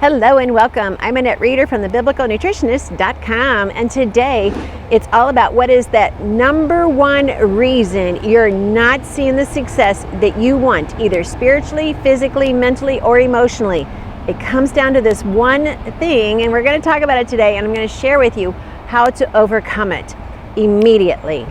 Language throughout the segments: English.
Hello and welcome. I'm Annette Reeder from the biblicalnutritionist.com, and today it's all about what is that number one reason you're not seeing the success that you want, either spiritually, physically, mentally, or emotionally. It comes down to this one thing, and we're going to talk about it today, and I'm going to share with you how to overcome it immediately.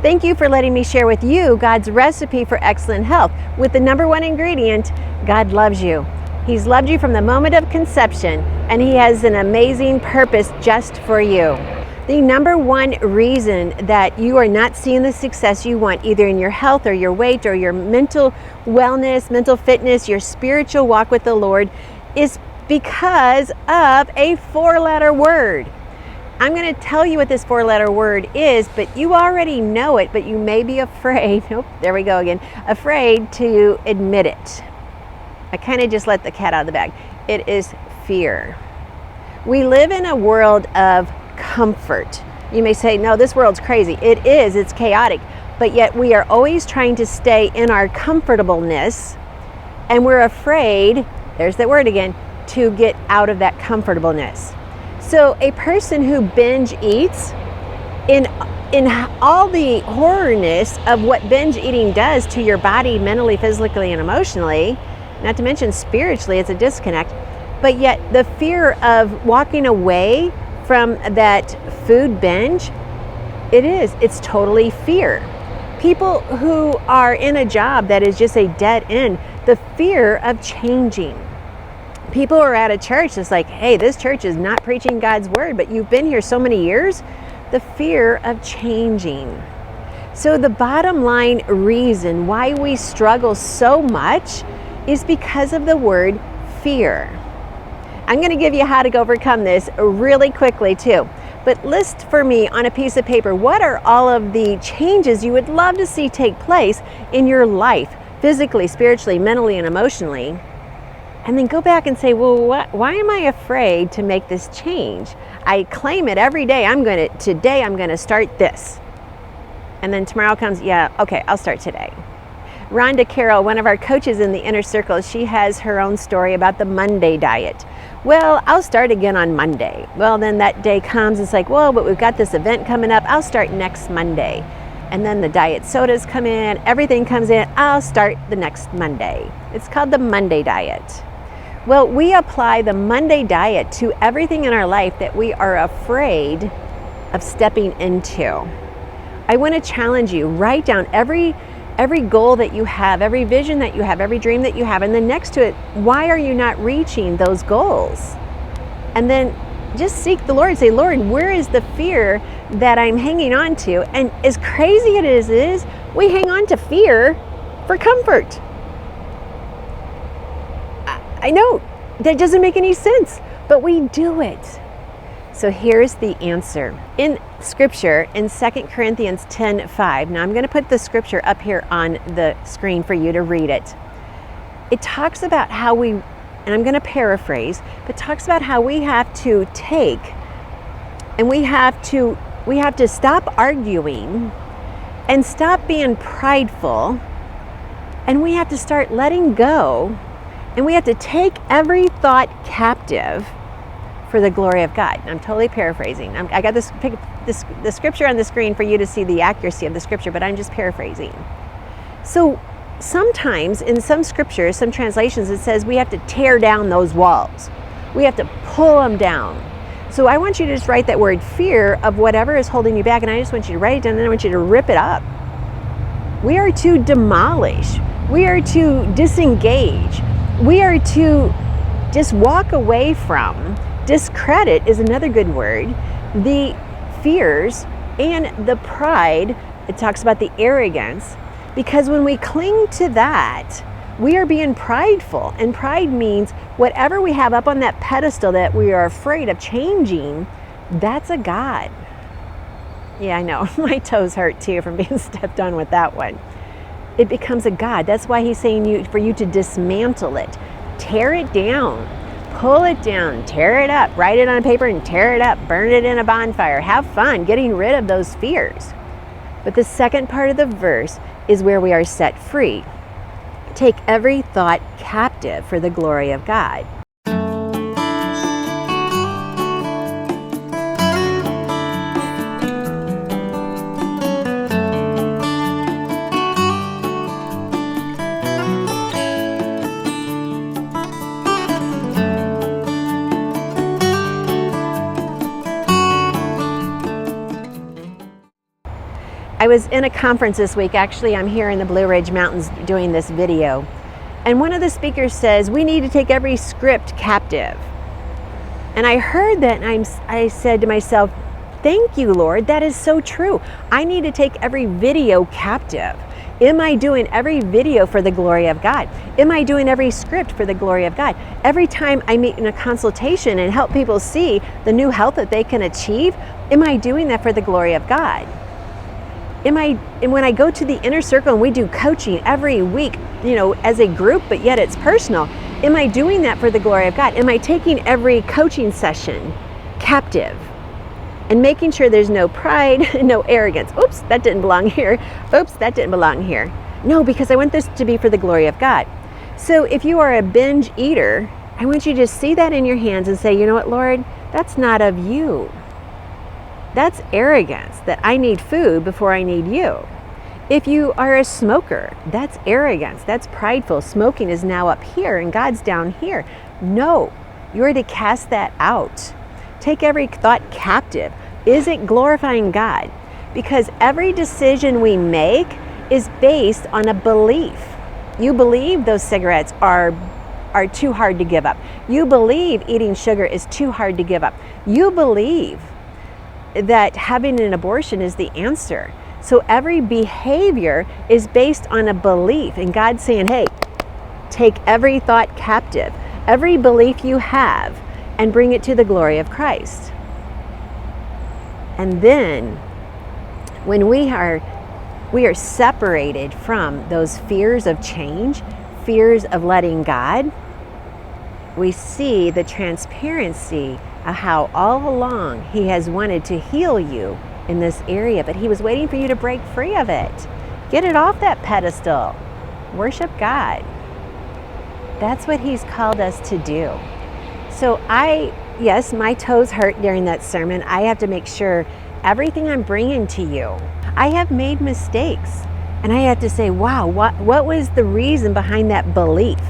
Thank you for letting me share with you God's recipe for excellent health with the number one ingredient: God loves you. He's loved you from the moment of conception, and He has an amazing purpose just for you. The number one reason that you are not seeing the success you want, either in your health or your weight or your mental wellness, mental fitness, your spiritual walk with the Lord, is because of a four-letter word. I'm going to tell you what this four-letter word is, but you already know it, but you may be afraid, there we go again, afraid to admit it. I kind of just let the cat out of the bag. It is fear. We live in a world of comfort. You may say, no, this world's crazy. It is, it's chaotic, but yet we are always trying to stay in our comfortableness, and we're afraid, there's that word again, to get out of that comfortableness. So a person who binge eats, in all the horrorness of what binge eating does to your body, mentally, physically, and emotionally, not to mention spiritually, it's a disconnect, but yet the fear of walking away from that food binge, it's totally fear. People who are in a job that is just a dead end, the fear of changing. People are at a church that's like, hey, this church is not preaching God's word, but you've been here so many years. The fear of changing. So the bottom line reason why we struggle so much is because of the word fear. I'm going to give you how to overcome this really quickly too. But list for me on a piece of paper, what are all of the changes you would love to see take place in your life, physically, spiritually, mentally, and emotionally? And then go back and say, well, why am I afraid to make this change? I claim it every day. Today I'm going to start this. And then tomorrow comes, yeah, okay, I'll start today. Rhonda Carroll, one of our coaches in the Inner Circle, she has her own story about the Monday diet. Well, I'll start again on Monday. Well, then that day comes, it's like, well, but we've got this event coming up. I'll start next Monday. And then the diet sodas come in, everything comes in. I'll start the next Monday. It's called the Monday diet. Well, we apply the Monday diet to everything in our life that we are afraid of stepping into. I want to challenge you, write down every goal that you have, every vision that you have, every dream that you have, and then next to it, why are you not reaching those goals? And then just seek the Lord, say, Lord, where is the fear that I'm hanging on to? And as crazy as it is, we hang on to fear for comfort. I know, that doesn't make any sense, but we do it. So here's the answer. In Scripture, in 2 Corinthians 10:5, now I'm going to put the Scripture up here on the screen for you to read it. It talks about how and I'm going to paraphrase, but talks about how we have to take, and we have to stop arguing and stop being prideful, and we have to start letting go. And we have to take every thought captive for the glory of God. I'm totally paraphrasing. I got the scripture on the screen for you to see the accuracy of the scripture, but I'm just paraphrasing. So sometimes in some scriptures, some translations, it says we have to tear down those walls. We have to pull them down. So I want you to just write that word fear of whatever is holding you back, and I just want you to write it down, and then I want you to rip it up. We are to demolish. We are to disengage. We are to just walk away from, discredit is another good word, the fears and the pride. It talks about the arrogance, because when we cling to that, we are being prideful. And pride means whatever we have up on that pedestal that we are afraid of changing, that's a god. Yeah, I know, my toes hurt too from being stepped on with that one. It becomes a god. That's why he's saying for you to dismantle it. Tear it down. Pull it down. Tear it up. Write it on paper and tear it up. Burn it in a bonfire. Have fun getting rid of those fears. But the second part of the verse is where we are set free. Take every thought captive for the glory of God. I was in a conference this week. Actually, I'm here in the Blue Ridge Mountains doing this video. And one of the speakers says, we need to take every script captive. And I heard that and I said to myself, thank you, Lord. That is so true. I need to take every video captive. Am I doing every video for the glory of God? Am I doing every script for the glory of God? Every time I meet in a consultation and help people see the new health that they can achieve, am I doing that for the glory of God? And when I go to the inner circle and we do coaching every week, as a group, but yet it's personal, am I doing that for the glory of God? Am I taking every coaching session captive and making sure there's no pride, no arrogance? Oops, that didn't belong here. Oops, that didn't belong here. No, because I want this to be for the glory of God. So if you are a binge eater, I want you to see that in your hands and say, you know what, Lord, that's not of you. That's arrogance, that I need food before I need you. If you are a smoker, that's arrogance, that's prideful. Smoking is now up here and God's down here. No, you are to cast that out. Take every thought captive. Is it glorifying God? Because every decision we make is based on a belief. You believe those cigarettes are too hard to give up. You believe eating sugar is too hard to give up. You believe that having an abortion is the answer. So every behavior is based on a belief. And God's saying, hey, take every thought captive, every belief you have, and bring it to the glory of Christ. And then when we are separated from those fears of change, fears of letting God, we see the transparency of how all along He has wanted to heal you in this area, but He was waiting for you to break free of it. Get it off that pedestal. Worship God. That's what He's called us to do. So yes, my toes hurt during that sermon. I have to make sure everything I'm bringing to you, I have made mistakes. And I have to say, wow, what was the reason behind that belief?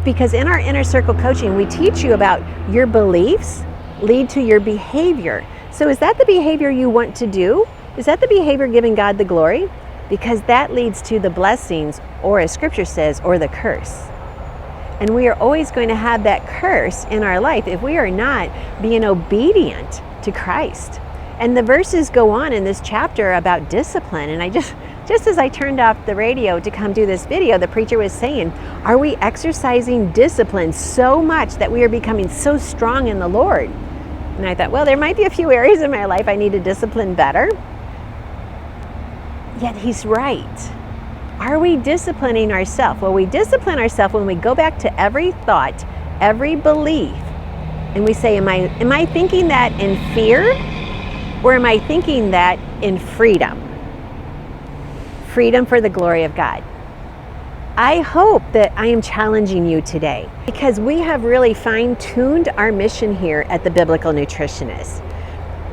Because in our inner circle coaching, we teach you about your beliefs lead to your behavior. So is that the behavior you want to do? Is that the behavior giving God the glory? Because that leads to the blessings, or as Scripture says, or the curse. And we are always going to have that curse in our life if we are not being obedient to Christ. And the verses go on in this chapter about discipline. And I just as I turned off the radio to come do this video, the preacher was saying, are we exercising discipline so much that we are becoming so strong in the Lord? And I thought, well, there might be a few areas in my life I need to discipline better. Yet He's right. Are we disciplining ourselves? Well, we discipline ourselves when we go back to every thought, every belief, and we say, am I thinking that in fear, or am I thinking that in freedom? Freedom for the glory of God. I hope that I am challenging you today, because we have really fine-tuned our mission here at the Biblical Nutritionist.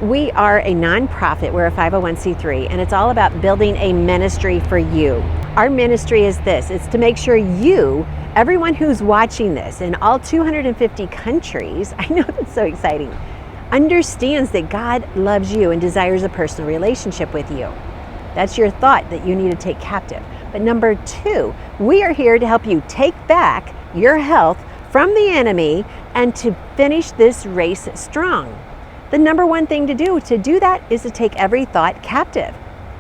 We are a nonprofit, we're a 501c3, and it's all about building a ministry for you. Our ministry is this, it's to make sure you, everyone who's watching this in all 250 countries, I know that's so exciting, understands that God loves you and desires a personal relationship with you. That's your thought that you need to take captive. But number 2, we are here to help you take back your health from the enemy and to finish this race strong. The number one thing to do that is to take every thought captive.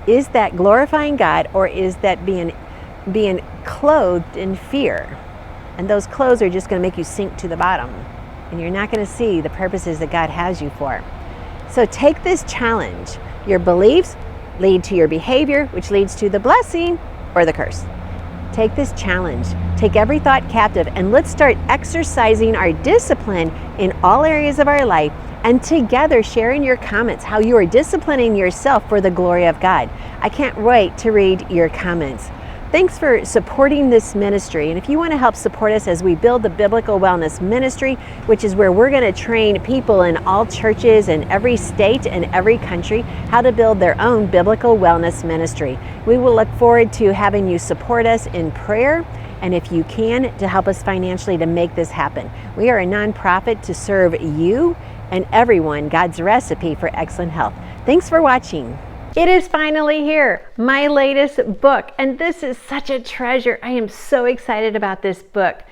Is that glorifying God, or is that being clothed in fear? And those clothes are just going to make you sink to the bottom, and you're not going to see the purposes that God has you for. So take this challenge. Your beliefs lead to your behavior, which leads to the blessing or the curse. Take this challenge. take every thought captive, and let's start exercising our discipline in all areas of our life, and together share in your comments how you are disciplining yourself for the glory of God. I can't wait to read your comments. Thanks for supporting this ministry. And if you want to help support us as we build the Biblical Wellness Ministry, which is where we're going to train people in all churches in every state and every country how to build their own Biblical Wellness Ministry. We will look forward to having you support us in prayer, and if you can, to help us financially to make this happen. We are a nonprofit to serve you and everyone God's recipe for excellent health. Thanks for watching. It is finally here, my latest book, and this is such a treasure. I am so excited about this book,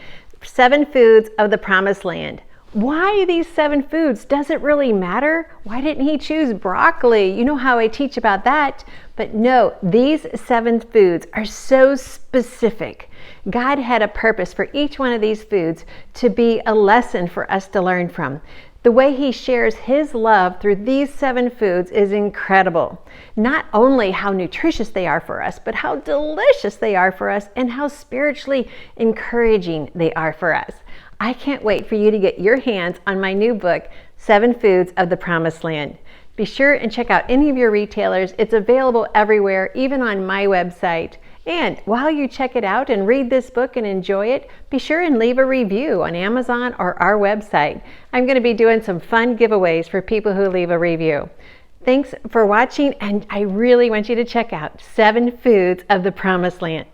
7 Foods of the Promised Land. Why these 7 foods? Does it really matter? Why didn't he choose broccoli? You know how I teach about that. But no, these 7 foods are so specific. God had a purpose for each one of these foods to be a lesson for us to learn from. The way he shares his love through these 7 foods is incredible. Not only how nutritious they are for us, but how delicious they are for us and how spiritually encouraging they are for us. I can't wait for you to get your hands on my new book, 7 Foods of the Promised Land. Be sure and check out any of your retailers. It's available everywhere, even on my website. And while you check it out and read this book and enjoy it, be sure and leave a review on Amazon or our website. I'm going to be doing some fun giveaways for people who leave a review. Thanks for watching, and I really want you to check out 7 Foods of the Promised Land.